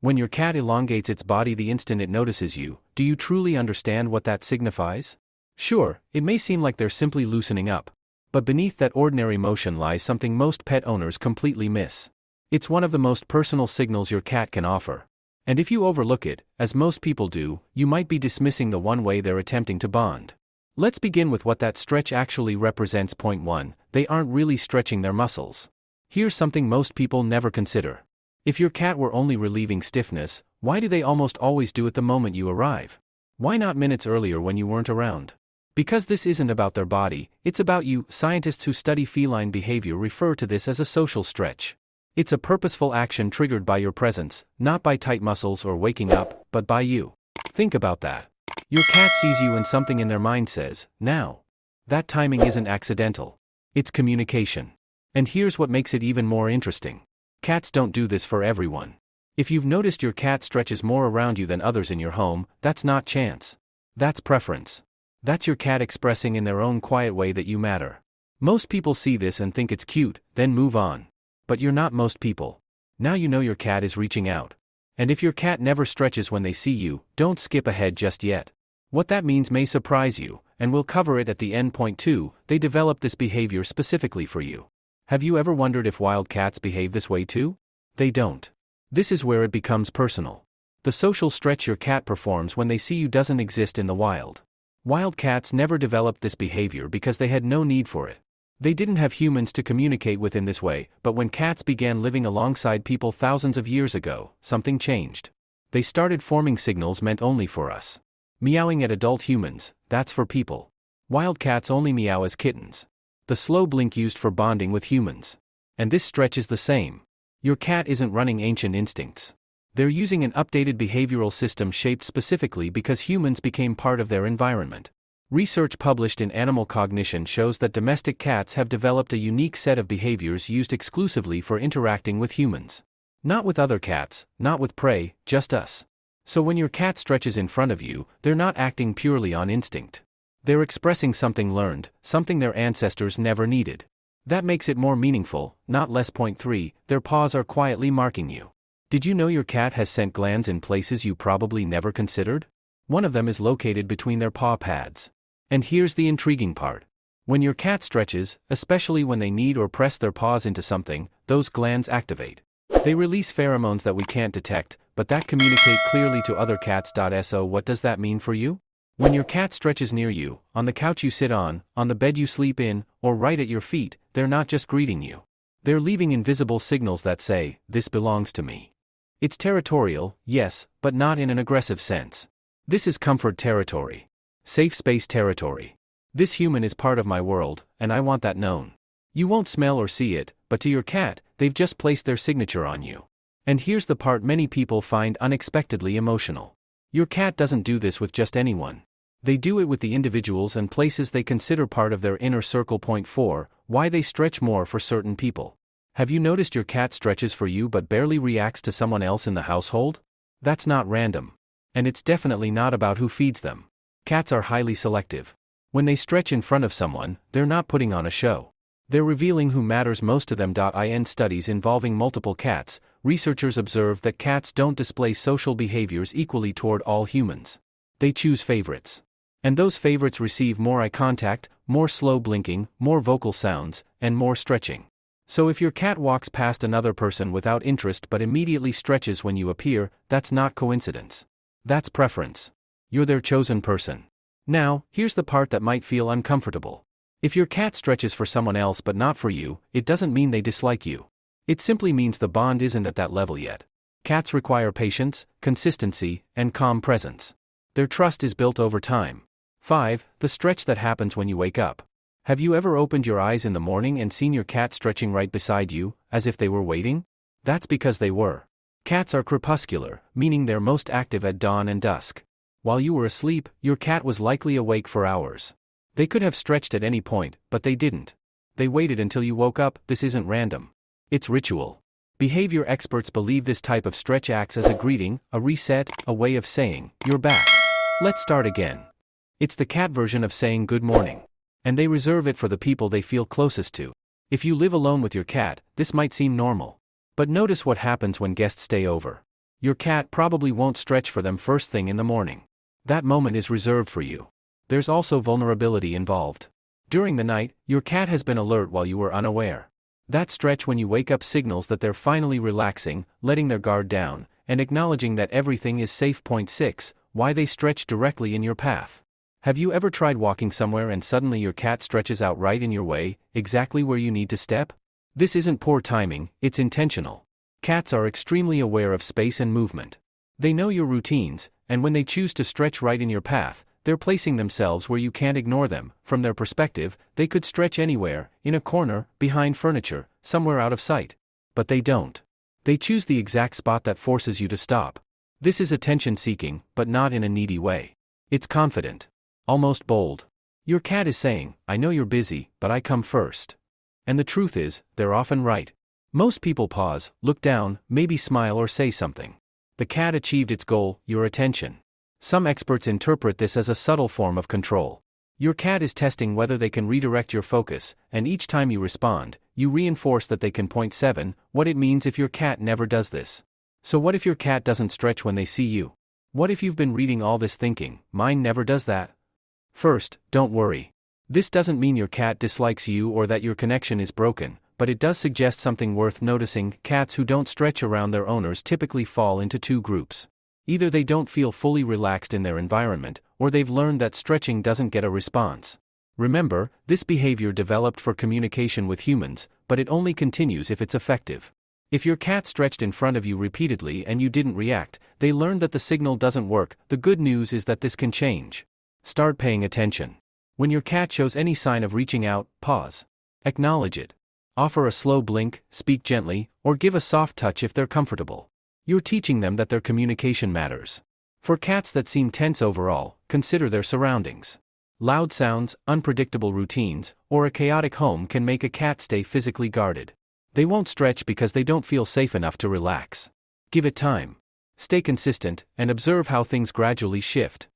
When your cat elongates its body the instant it notices you, do you truly understand what that signifies? Sure, it may seem like they're simply loosening up. But beneath that ordinary motion lies something most pet owners completely miss. It's one of the most personal signals your cat can offer. And if you overlook it, as most people do, you might be dismissing the one way they're attempting to bond. Let's begin with what that stretch actually represents. Point 1. They aren't really stretching their muscles. Here's something most people never consider. If your cat were only relieving stiffness, why do they almost always do it the moment you arrive? Why not minutes earlier when you weren't around? Because this isn't about their body, it's about you. Scientists who study feline behavior refer to this as a social stretch. It's a purposeful action triggered by your presence, not by tight muscles or waking up, but by you. Think about that. Your cat sees you and something in their mind says, now. That timing isn't accidental. It's communication. And here's what makes it even more interesting. Cats don't do this for everyone. If you've noticed your cat stretches more around you than others in your home, that's not chance. That's preference. That's your cat expressing in their own quiet way that you matter. Most people see this and think it's cute, then move on. But you're not most people. Now you know your cat is reaching out. And if your cat never stretches when they see you, don't skip ahead just yet. What that means may surprise you, and we'll cover it at the end. Point 2, they developed this behavior specifically for you. Have you ever wondered if wild cats behave this way too? They don't. This is where it becomes personal. The social stretch your cat performs when they see you doesn't exist in the wild. Wild cats never developed this behavior because they had no need for it. They didn't have humans to communicate with in this way, but when cats began living alongside people thousands of years ago, something changed. They started forming signals meant only for us. Meowing at adult humans, that's for people. Wild cats only meow as kittens. The slow blink used for bonding with humans. And this stretch is the same. Your cat isn't running ancient instincts. They're using an updated behavioral system shaped specifically because humans became part of their environment. Research published in Animal Cognition shows that domestic cats have developed a unique set of behaviors used exclusively for interacting with humans. Not with other cats, not with prey, just us. So when your cat stretches in front of you, they're not acting purely on instinct. They're expressing something learned, something their ancestors never needed. That makes it more meaningful, not less. Point 3, their paws are quietly marking you. Did you know your cat has scent glands in places you probably never considered? One of them is located between their paw pads. And here's the intriguing part. When your cat stretches, especially when they need or press their paws into something, those glands activate. They release pheromones that we can't detect, but that communicate clearly to other cats. So what does that mean for you? When your cat stretches near you, on the couch you sit on the bed you sleep in, or right at your feet, they're not just greeting you. They're leaving invisible signals that say, this belongs to me. It's territorial, yes, but not in an aggressive sense. This is comfort territory. Safe space territory. This human is part of my world, and I want that known. You won't smell or see it, but to your cat, they've just placed their signature on you. And here's the part many people find unexpectedly emotional. Your cat doesn't do this with just anyone. They do it with the individuals and places they consider part of their inner circle. Point 4, why they stretch more for certain people. Have you noticed your cat stretches for you but barely reacts to someone else in the household? That's not random. And it's definitely not about who feeds them. Cats are highly selective. When they stretch in front of someone, they're not putting on a show. They're revealing who matters most to them. In studies involving multiple cats, researchers observed that cats don't display social behaviors equally toward all humans. They choose favorites. And those favorites receive more eye contact, more slow blinking, more vocal sounds, and more stretching. So if your cat walks past another person without interest but immediately stretches when you appear, that's not coincidence. That's preference. You're their chosen person. Now, here's the part that might feel uncomfortable. If your cat stretches for someone else but not for you, it doesn't mean they dislike you. It simply means the bond isn't at that level yet. Cats require patience, consistency, and calm presence. Their trust is built over time. 5. The stretch that happens when you wake up. Have you ever opened your eyes in the morning and seen your cat stretching right beside you, as if they were waiting? That's because they were. Cats are crepuscular, meaning they're most active at dawn and dusk. While you were asleep, your cat was likely awake for hours. They could have stretched at any point, but they didn't. They waited until you woke up. This isn't random. It's ritual. Behavior experts believe this type of stretch acts as a greeting, a reset, a way of saying, you're back. Let's start again. It's the cat version of saying good morning. And they reserve it for the people they feel closest to. If you live alone with your cat, this might seem normal. But notice what happens when guests stay over. Your cat probably won't stretch for them first thing in the morning. That moment is reserved for you. There's also vulnerability involved. During the night, your cat has been alert while you were unaware. That stretch when you wake up signals that they're finally relaxing, letting their guard down, and acknowledging that everything is safe. Point 6. Why they stretch directly in your path. Have you ever tried walking somewhere and suddenly your cat stretches out right in your way, exactly where you need to step? This isn't poor timing, it's intentional. Cats are extremely aware of space and movement. They know your routines, and when they choose to stretch right in your path, they're placing themselves where you can't ignore them. From their perspective, they could stretch anywhere, in a corner, behind furniture, somewhere out of sight. But they don't. They choose the exact spot that forces you to stop. This is attention-seeking, but not in a needy way. It's confident. Almost bold. Your cat is saying, I know you're busy, but I come first. And the truth is, they're often right. Most people pause, look down, maybe smile or say something. The cat achieved its goal, your attention. Some experts interpret this as a subtle form of control. Your cat is testing whether they can redirect your focus, and each time you respond, you reinforce that they can. Point 7. What it means if your cat never does this. So what if your cat doesn't stretch when they see you? What if you've been reading all this thinking, mine never does that? First, don't worry. This doesn't mean your cat dislikes you or that your connection is broken, but it does suggest something worth noticing. Cats who don't stretch around their owners typically fall into two groups. Either they don't feel fully relaxed in their environment, or they've learned that stretching doesn't get a response. Remember, this behavior developed for communication with humans, but it only continues if it's effective. If your cat stretched in front of you repeatedly and you didn't react, they learned that the signal doesn't work. The good news is that this can change. Start paying attention. When your cat shows any sign of reaching out, pause. Acknowledge it. Offer a slow blink, speak gently, or give a soft touch if they're comfortable. You're teaching them that their communication matters. For cats that seem tense overall, consider their surroundings. Loud sounds, unpredictable routines, or a chaotic home can make a cat stay physically guarded. They won't stretch because they don't feel safe enough to relax. Give it time. Stay consistent, and observe how things gradually shift.